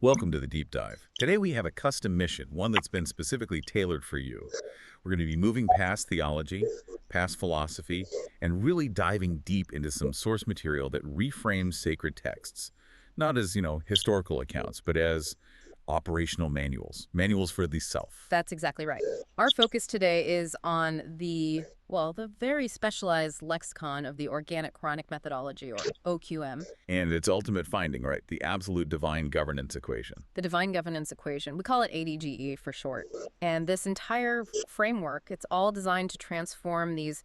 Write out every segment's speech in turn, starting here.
Welcome to the Deep Dive. Today we have a custom mission, one that's been specifically tailored for you. We're going to be moving past theology, past philosophy, and really diving deep into some source material that reframes sacred texts, not as, historical accounts, but as operational manuals, manuals for the self. That's exactly right. Our focus today is on the very specialized lexicon of the organic chronic methodology, or OQM, And its ultimate finding, right? The absolute divine governance equation. the divine governance equation. We call it ADGE for short. And this entire framework, it's all designed to transform these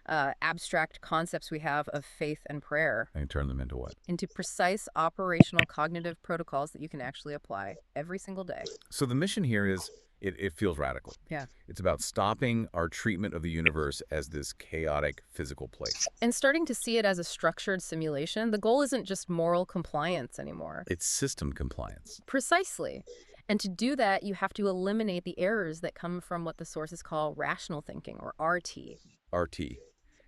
abstract concepts we have of faith and prayer I can turn them into what? into precise operational cognitive protocols that you can actually apply every single day. So the mission here is, it feels radical. Yeah. It's about stopping our treatment of the universe as this chaotic physical place. And starting to see it as a structured simulation, the goal isn't just moral compliance anymore. It's system compliance. Precisely. And to do that, you have to eliminate the errors that come from what the sources call rational thinking, or RT. RT.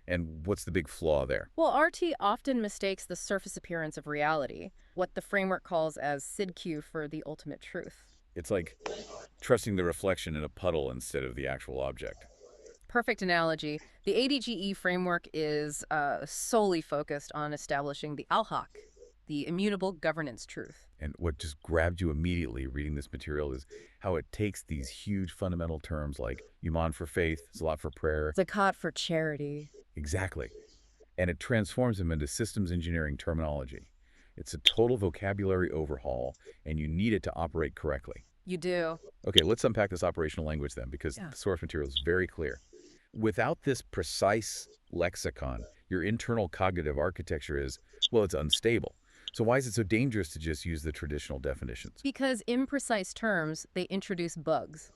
And what's the big flaw there? Well, RT often mistakes the surface appearance of reality, what the framework calls as SIDQ, for the ultimate truth. It's like trusting the reflection in a puddle instead of the actual object. Perfect analogy. The ADGE framework is solely focused on establishing the al-haq, the immutable governance truth. And what just grabbed you immediately reading this material is how it takes these huge fundamental terms like Iman for faith, Salat for prayer. Zakat for charity. Exactly. And it transforms them into systems engineering terminology. It's a total vocabulary overhaul, and you need it to operate correctly. You do. Okay, let's unpack this operational language then, because Yeah. the source material is very clear. Without this precise lexicon, your internal cognitive architecture is, well, it's unstable. So why is it so dangerous to just use the traditional definitions? Because imprecise terms, they introduce bugs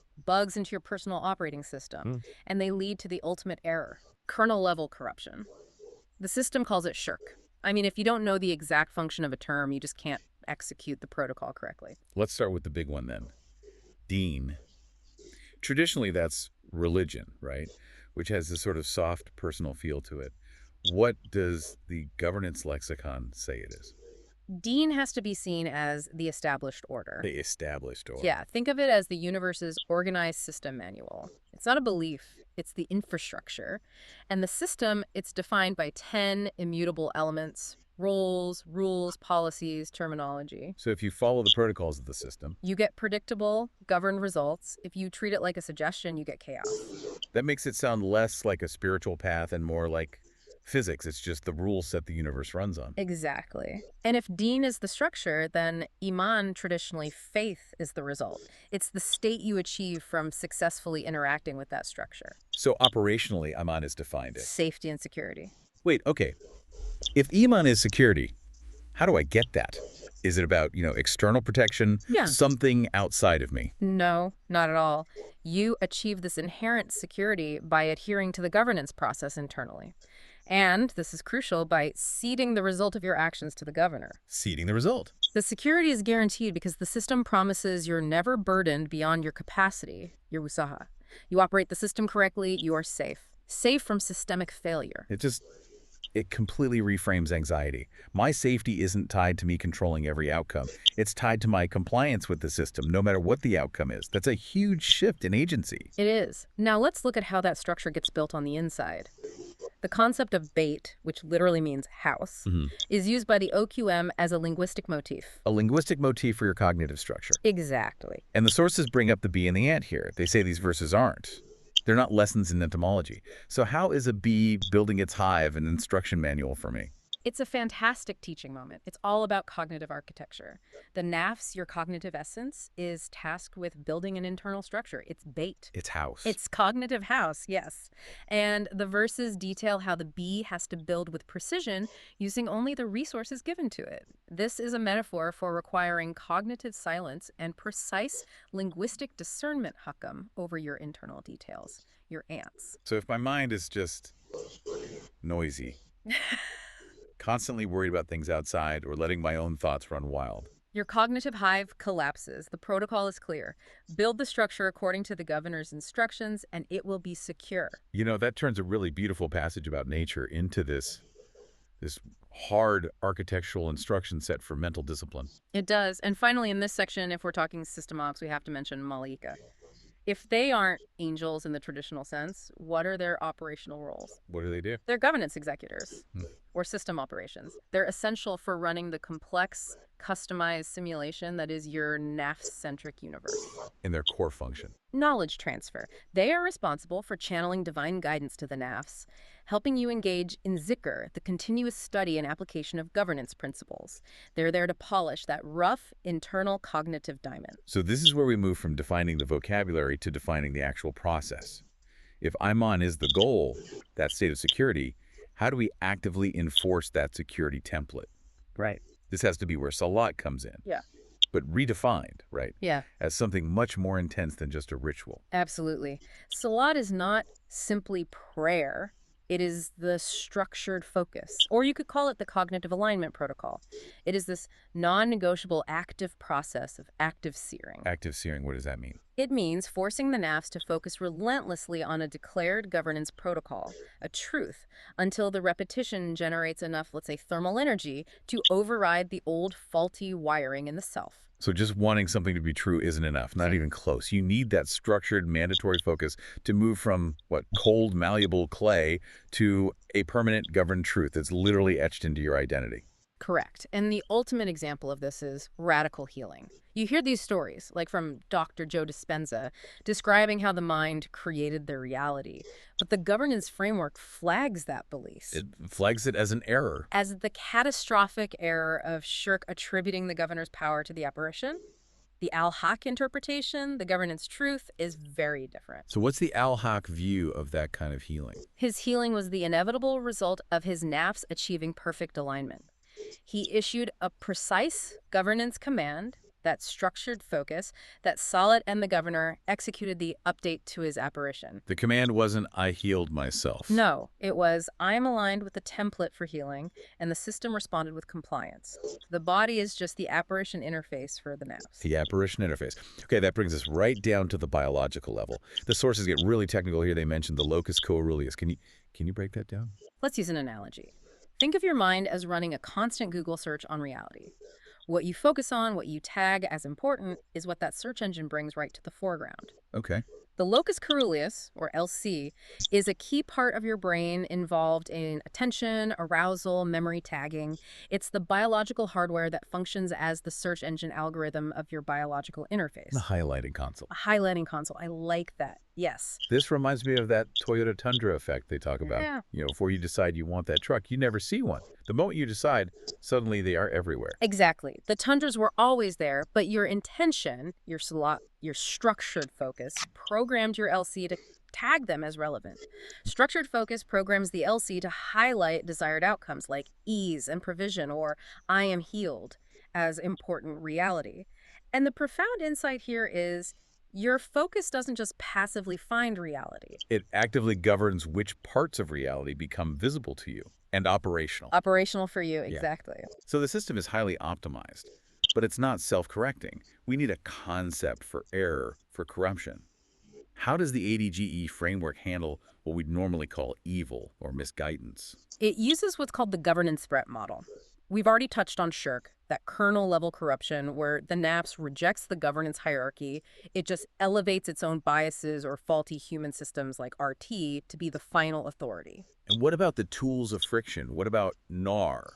into your personal operating system, and they lead to the ultimate error, kernel-level corruption. The system calls it shirk. I mean, if you don't know the exact function of a term, you just can't execute the protocol correctly. Let's start with the big one then. Deen. Traditionally, that's religion, right? Which has this sort of soft personal feel to it. What does the governance lexicon say it is? Deen has to be seen as the established order. The established order. Yeah, think of it as the universe's organized system manual. It's not a belief, it's the infrastructure. And the system, it's defined by 10 immutable elements: roles, rules, policies, terminology. So if you follow the protocols of the system, You get predictable, governed results. If you treat it like a suggestion, you get chaos. that makes it sound less like a spiritual path and more like physics. It's just the rule set the universe runs on. Exactly. And if Deen is the structure, then Iman, traditionally faith, is the result. It's the state you achieve from successfully interacting with that structure. So operationally, Iman is defined as. Safety and security. Wait, okay. If Iman is security, how do I get that? Is it about, external protection? Yeah. Something outside of me? No, not at all. You achieve this inherent security by adhering to the governance process internally. And, this is crucial, by ceding the result of your actions to the governor. Ceding the result. The security is guaranteed because the system promises you're never burdened beyond your capacity, your wusaha. You operate the system correctly, you are safe. Safe from systemic failure. It completely reframes anxiety. My safety isn't tied to me controlling every outcome. It's tied to my compliance with the system, no matter what the outcome is. That's a huge shift in agency. It is. Now let's look at how that structure gets built on the inside. The concept of bait, which literally means house, is used by the OQM as a linguistic motif. A linguistic motif for your cognitive structure. Exactly. And the sources bring up the bee and the ant here. They say these verses aren't. They're not lessons in entomology. So how is a bee building its hive an instruction manual for me? It's a fantastic teaching moment. It's all about cognitive architecture. The nafs, your cognitive essence, is tasked with building an internal structure. It's bait. It's house. It's cognitive house, yes. And the verses detail how the bee has to build with precision using only the resources given to it. This is a metaphor for requiring cognitive silence and precise linguistic discernment, Hakam, over your internal details, your ants. So if my mind is just noisy, constantly worried about things outside or letting my own thoughts run wild, Your cognitive hive collapses. The protocol is clear. Build the structure according to the governor's instructions, and it will be secure. that turns a really beautiful passage about nature into this hard architectural instruction set for mental discipline. It does. And finally, in this section, if we're talking system ops, we have to mention Malika. If they aren't angels in the traditional sense, what are their operational roles? What do they do? They're governance executors Hmm. or system operations. They're essential for running the complex, customized simulation that is your NAF-centric universe. In their core function. Knowledge transfer. They are responsible for channeling divine guidance to the NAFs, helping you engage in Zikr, the continuous study and application of governance principles. They're there to polish that rough, internal cognitive diamond. So this is where we move from defining the vocabulary to defining the actual process. If Iman is the goal, that state of security, how do we actively enforce that security template? Right. This has to be where Salat comes in. Yeah. But redefined, right? Yeah, As something much more intense than just a ritual. absolutely. Salat is not simply prayer. It is the structured focus, or you could call it the cognitive alignment protocol. It is this non-negotiable active process of active searing. Active searing, what does that mean? It means forcing the NAFs to focus relentlessly on a declared governance protocol, a truth, until the repetition generates enough, let's say, thermal energy to override the old faulty wiring in the self. So just wanting something to be true isn't enough, not even close. You need that structured, mandatory focus to move from, cold, malleable clay to a permanent, governed truth that's literally etched into your identity. Correct. And the ultimate example of this is radical healing. You hear these stories, like from Dr. Joe Dispenza, describing how the mind created their reality. But the governance framework flags that belief It flags it as an error. as the catastrophic error of Shirk attributing the governor's power to the apparition. The al-Haq interpretation, the governance truth, is very different. So what's the Al-Haq view of that kind of healing? His healing was the inevitable result of his NAFs achieving perfect alignment. He issued a precise governance command, that structured focus, that Salat and the governor executed the update to his apparition. The command wasn't, I healed myself. No, it was, I am aligned with the template for healing, and the system responded with compliance. The body is just the apparition interface for the NAFs. The apparition interface. Okay, that brings us right down to the biological level. The sources get really technical here. They mentioned the locus coeruleus. Can you break that down? Let's use an analogy. Think of your mind as running a constant Google search on reality. What you focus on, what you tag as important, is what that search engine brings right to the foreground. Okay. The locus coeruleus, or LC, is a key part of your brain involved in attention, arousal, memory tagging. It's the biological hardware that functions as the search engine algorithm of your biological interface. The highlighting console. A highlighting console. I like that. Yes. This reminds me of that Toyota Tundra effect they talk about. Yeah. Before you decide you want that truck, you never see one. The moment you decide, suddenly they are everywhere. Exactly. The tundras were always there, but your intention, your structured focus, programmed your LC to tag them as relevant. Structured focus programs the LC to highlight desired outcomes like ease and provision or I am healed as important reality. And the profound insight here is your focus doesn't just passively find reality. It actively governs which parts of reality become visible to you and operational. Operational for you, exactly. So the system is highly optimized, but it's not self-correcting. We need a concept for error, for corruption. How does the ADGE framework handle what we'd normally call evil or misguidance? It uses what's called the governance threat model. We've already touched on Shirk, that kernel-level corruption where the NAPS rejects the governance hierarchy. It just elevates its own biases or faulty human systems like RT to be the final authority. And what about the tools of friction? What about NAR?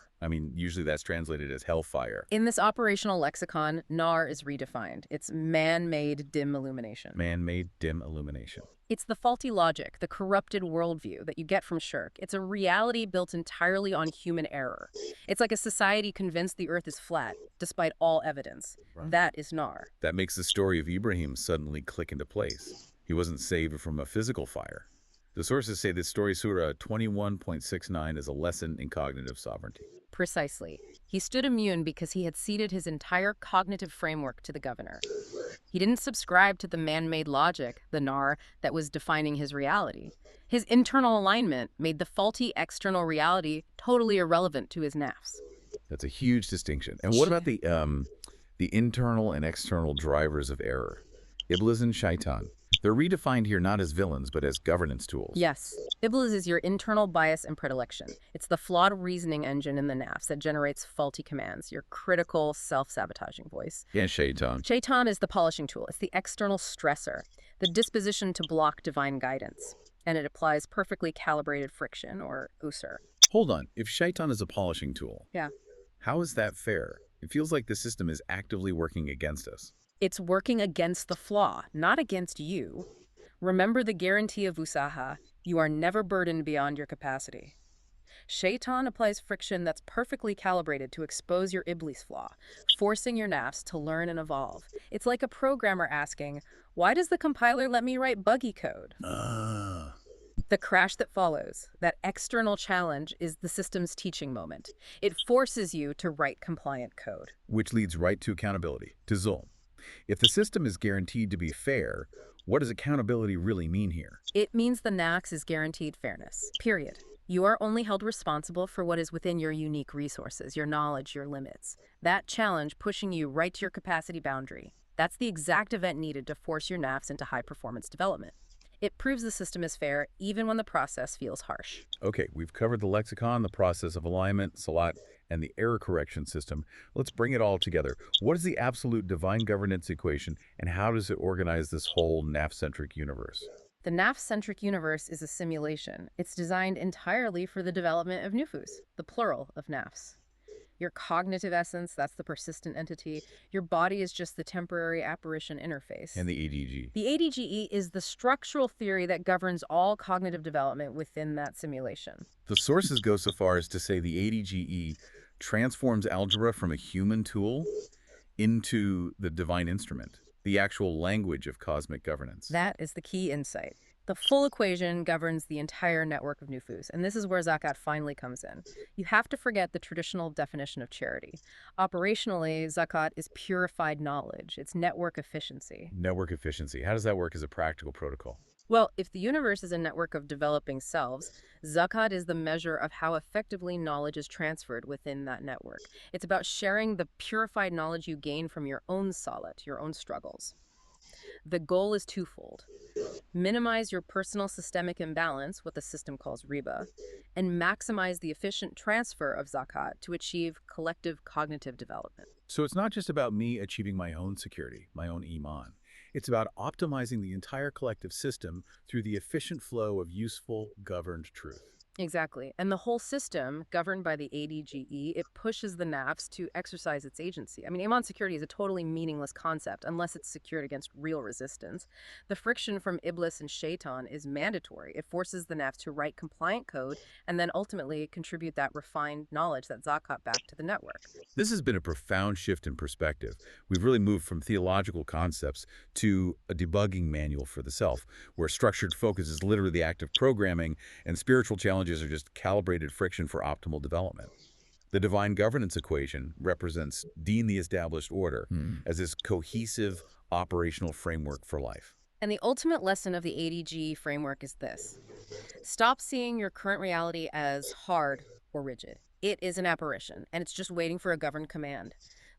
Usually that's translated as hellfire. In this operational lexicon, NAR is redefined. It's man-made dim illumination. Man-made dim illumination. It's the faulty logic, the corrupted worldview that you get from Shirk. It's a reality built entirely on human error. It's like a society convinced the earth is flat, despite all evidence. Right. That is NAR. That makes the story of Ibrahim suddenly click into place. He wasn't saved from a physical fire. The sources say that Story Surah 21.69 is a lesson in cognitive sovereignty. Precisely. He stood immune because he had ceded his entire cognitive framework to the governor. He didn't subscribe to the man-made logic, the NAR, that was defining his reality. His internal alignment made the faulty external reality totally irrelevant to his NAFs. That's a huge distinction. And what about the internal and external drivers of error? Iblis and Shaitan. They're redefined here not as villains, but as governance tools. Yes, Iblis is your internal bias and predilection. It's the flawed reasoning engine in the nafs that generates faulty commands, your critical, self-sabotaging voice. Yeah, Shaitan. Shaitan is the polishing tool. It's the external stressor, the disposition to block divine guidance. And it applies perfectly calibrated friction, or usur. Hold on. If Shaitan is a polishing tool, Yeah. how is that fair? It feels like the system is actively working against us. It's working against the flaw, not against you. Remember the guarantee of Usaha. You are never burdened beyond your capacity. Shaitan applies friction that's perfectly calibrated to expose your Iblis flaw, forcing your nafs to learn and evolve. It's like a programmer asking, why does the compiler let me write buggy code? The crash that follows, that external challenge, is the system's teaching moment. It forces you to write compliant code. Which leads right to accountability, to Zulm. If the system is guaranteed to be fair, what does accountability really mean here? It means the NAX is guaranteed fairness, period. You are only held responsible for what is within your unique resources, your knowledge, your limits. That challenge pushing you right to your capacity boundary. That's the exact event needed to force your NAFs into high-performance development. It proves the system is fair even when the process feels harsh. Okay, we've covered the lexicon, the process of alignment, salat, and the error correction system. Let's bring it all together. What is the absolute divine governance equation, and how does it organize this whole NAF-centric universe? The NAF-centric universe is a simulation. It's designed entirely for the development of Nufus, the plural of NAFs. Your cognitive essence, that's the persistent entity. Your body is just the temporary apparition interface. And the ADG. The ADGE is the structural theory that governs all cognitive development within that simulation. The sources go so far as to say the ADGE transforms algebra from a human tool into the divine instrument, the actual language of cosmic governance. That is the key insight. The full equation governs the entire network of Nufus, and this is where Zakat finally comes in. You have to forget the traditional definition of charity. Operationally, Zakat is purified knowledge. It's network efficiency. Network efficiency. How does that work as a practical protocol? Well, if the universe is a network of developing selves, Zakat is the measure of how effectively knowledge is transferred within that network. It's about sharing the purified knowledge you gain from your own salat, your own struggles. The goal is twofold. Minimize your personal systemic imbalance, what the system calls riba, and maximize the efficient transfer of zakat to achieve collective cognitive development. So it's not just about me achieving my own security, my own iman. It's about optimizing the entire collective system through the efficient flow of useful, governed truth. Exactly. And the whole system, governed by the ADGE, it pushes the NAFs to exercise its agency. I mean, Iman security is a totally meaningless concept unless it's secured against real resistance. The friction from Iblis and Shaitan is mandatory. It forces the NAFs to write compliant code and then ultimately contribute that refined knowledge, that zakat, back to the network. This has been a profound shift in perspective. We've really moved from theological concepts to a debugging manual for the self, where structured focus is literally the act of programming and spiritual challenges are just calibrated friction for optimal development. The divine governance equation represents Deen, the established order, as this cohesive operational framework for life. And the ultimate lesson of the ADG framework is this. Stop seeing your current reality as hard or rigid. It is an apparition, and it's just waiting for a governed command.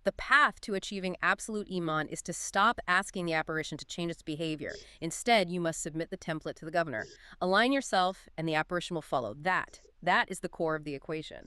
The path to achieving absolute Iman is to stop asking the apparition to change its behavior. Instead, you must submit the template to the governor. Align yourself, and the apparition will follow. That is the core of the equation.